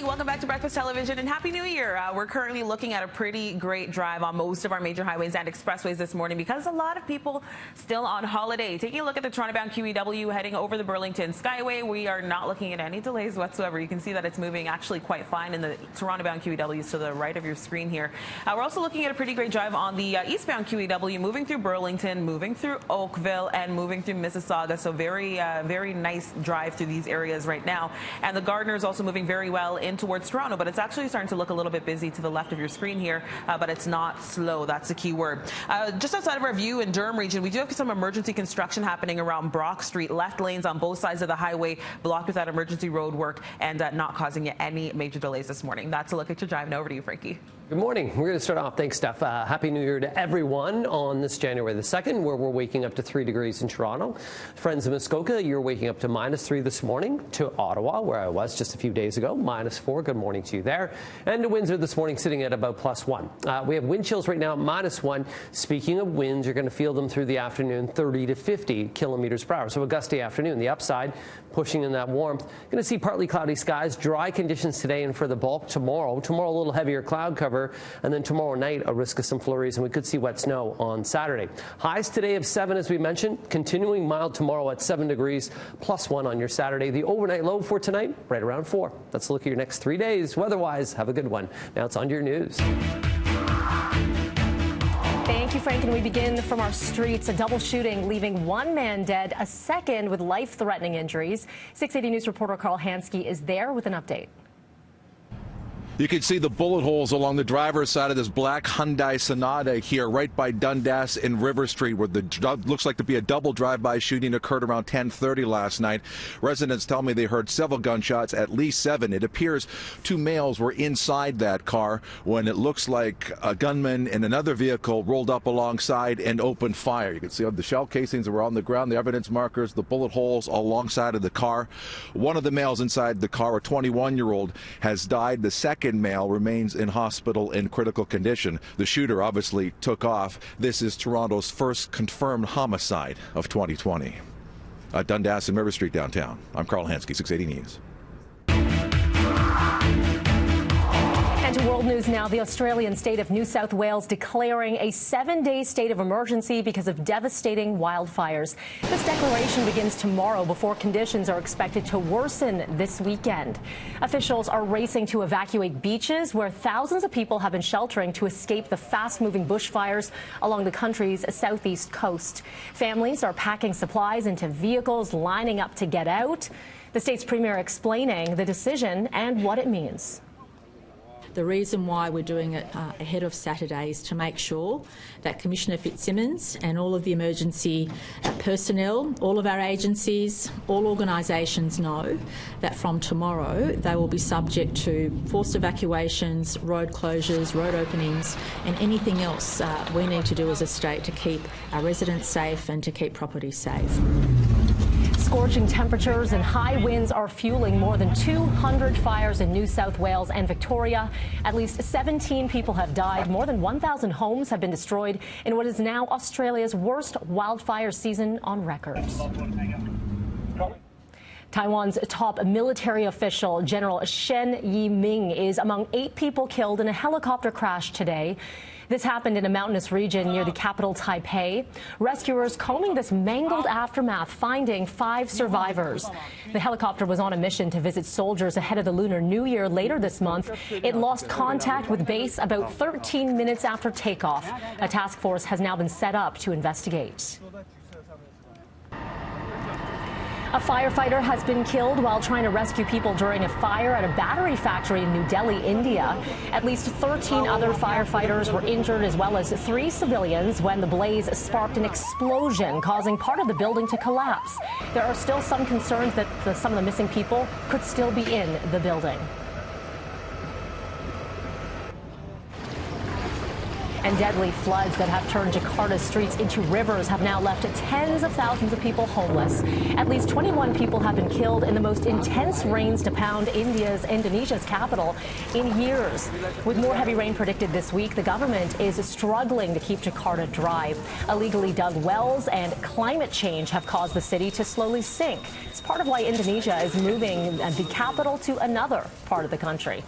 morning. Welcome back to Breakfast Television and Happy New Year. We're currently looking at a pretty great drive on most of our major highways and expressways this morning because a lot of people still on holiday. Taking a look at the Toronto-bound QEW heading over the Burlington Skyway, we are not looking at any delays whatsoever. You can see that it's moving actually quite fine in the Toronto-bound QEWs to the right of your screen here. We're also looking at a pretty great drive on the eastbound QEW, moving through Burlington, moving through Oakville, and moving through Mississauga. So very nice drive through these areas right now. And the Gardner is also moving very well in towards Toronto, but it's actually starting to look a little bit busy to the left of your screen here, but it's not slow. That's the key word. Just outside of our view in Durham region, we do have some emergency construction happening around Brock Street. Left lanes on both sides of the highway blocked with that emergency road work and not causing you any major delays this morning. That's a look at your drive. Now over to you, Frankie. Good morning. We're going to start off. Thanks, Steph. Happy New Year to everyone on this January the 2nd, where we're waking up to 3 degrees in Toronto. Friends in Muskoka, you're waking up to -3 this morning. To Ottawa, where I was just a few days ago, -4. Good morning to you there. And to Windsor this morning, sitting at about +1. We have wind chills right now, -1. Speaking of winds, you're going to feel them through the afternoon, 30 to 50 kilometers per hour. So a gusty afternoon. The upside, pushing in that warmth. Going to see partly cloudy skies, dry conditions today and for the bulk tomorrow. Tomorrow, a little heavier cloud cover. And then tomorrow night, a risk of some flurries, and we could see wet snow on Saturday. Highs today of 7, as we mentioned, continuing mild tomorrow at 7 degrees, +1 on your Saturday. The overnight low for tonight, right around 4. Let's look at your next 3 days. Weather-wise, have a good one. Now it's on to your news. Thank you, Frank. And we begin from our streets. A double shooting leaving one man dead, a second with life-threatening injuries. 680 News reporter Carl Hansky is there with an update. You can see the bullet holes along the driver's side of this black Hyundai Sonata here, right by Dundas and River Street, where the looks like to be a double drive-by shooting occurred around 10:30 last night. Residents tell me they heard several gunshots, at least 7. It appears 2 males were inside that car when it looks like a gunman in another vehicle rolled up alongside and opened fire. You can see the shell casings that were on the ground, the evidence markers, the bullet holes alongside of the car. One of the males inside the car, a 21-year-old, has died. The second male remains in hospital in critical condition. The shooter obviously took off. This is Toronto's first confirmed homicide of 2020. At Dundas and River Street downtown. I'm Carl Hansky, 680 News. And to world news now, the Australian state of New South Wales declaring a 7-day state of emergency because of devastating wildfires. This declaration begins tomorrow before conditions are expected to worsen this weekend. Officials are racing to evacuate beaches where thousands of people have been sheltering to escape the fast-moving bushfires along the country's southeast coast. Families are packing supplies into vehicles, lining up to get out. The state's premier explaining the decision and what it means. The reason why we're doing it ahead of Saturday is to make sure that Commissioner Fitzsimmons and all of the emergency personnel, all of our agencies, all organisations know that from tomorrow they will be subject to forced evacuations, road closures, road openings and anything else we need to do as a state to keep our residents safe and to keep property safe. Scorching temperatures and high winds are fueling more than 200 fires in New South Wales and Victoria. At least 17 people have died. More than 1,000 homes have been destroyed in what is now Australia's worst wildfire season on record. Taiwan's top military official, General Shen Yiming, is among 8 people killed in a helicopter crash today. This happened in a mountainous region near the capital, Taipei. Rescuers combing this mangled aftermath, finding 5 survivors. The helicopter was on a mission to visit soldiers ahead of the Lunar New Year later this month. It lost contact with base about 13 minutes after takeoff. A task force has now been set up to investigate. A firefighter has been killed while trying to rescue people during a fire at a battery factory in New Delhi, India. At least 13 other firefighters were injured, as well as 3 civilians, when the blaze sparked an explosion, causing part of the building to collapse. There are still some concerns that some of the missing people could still be in the building. And deadly floods that have turned Jakarta's streets into rivers have now left tens of thousands of people homeless. At least 21 people have been killed in the most intense rains to pound Indonesia's capital in years. With more heavy rain predicted this week, the government is struggling to keep Jakarta dry. Illegally dug wells and climate change have caused the city to slowly sink. It's part of why Indonesia is moving the capital to another part of the country.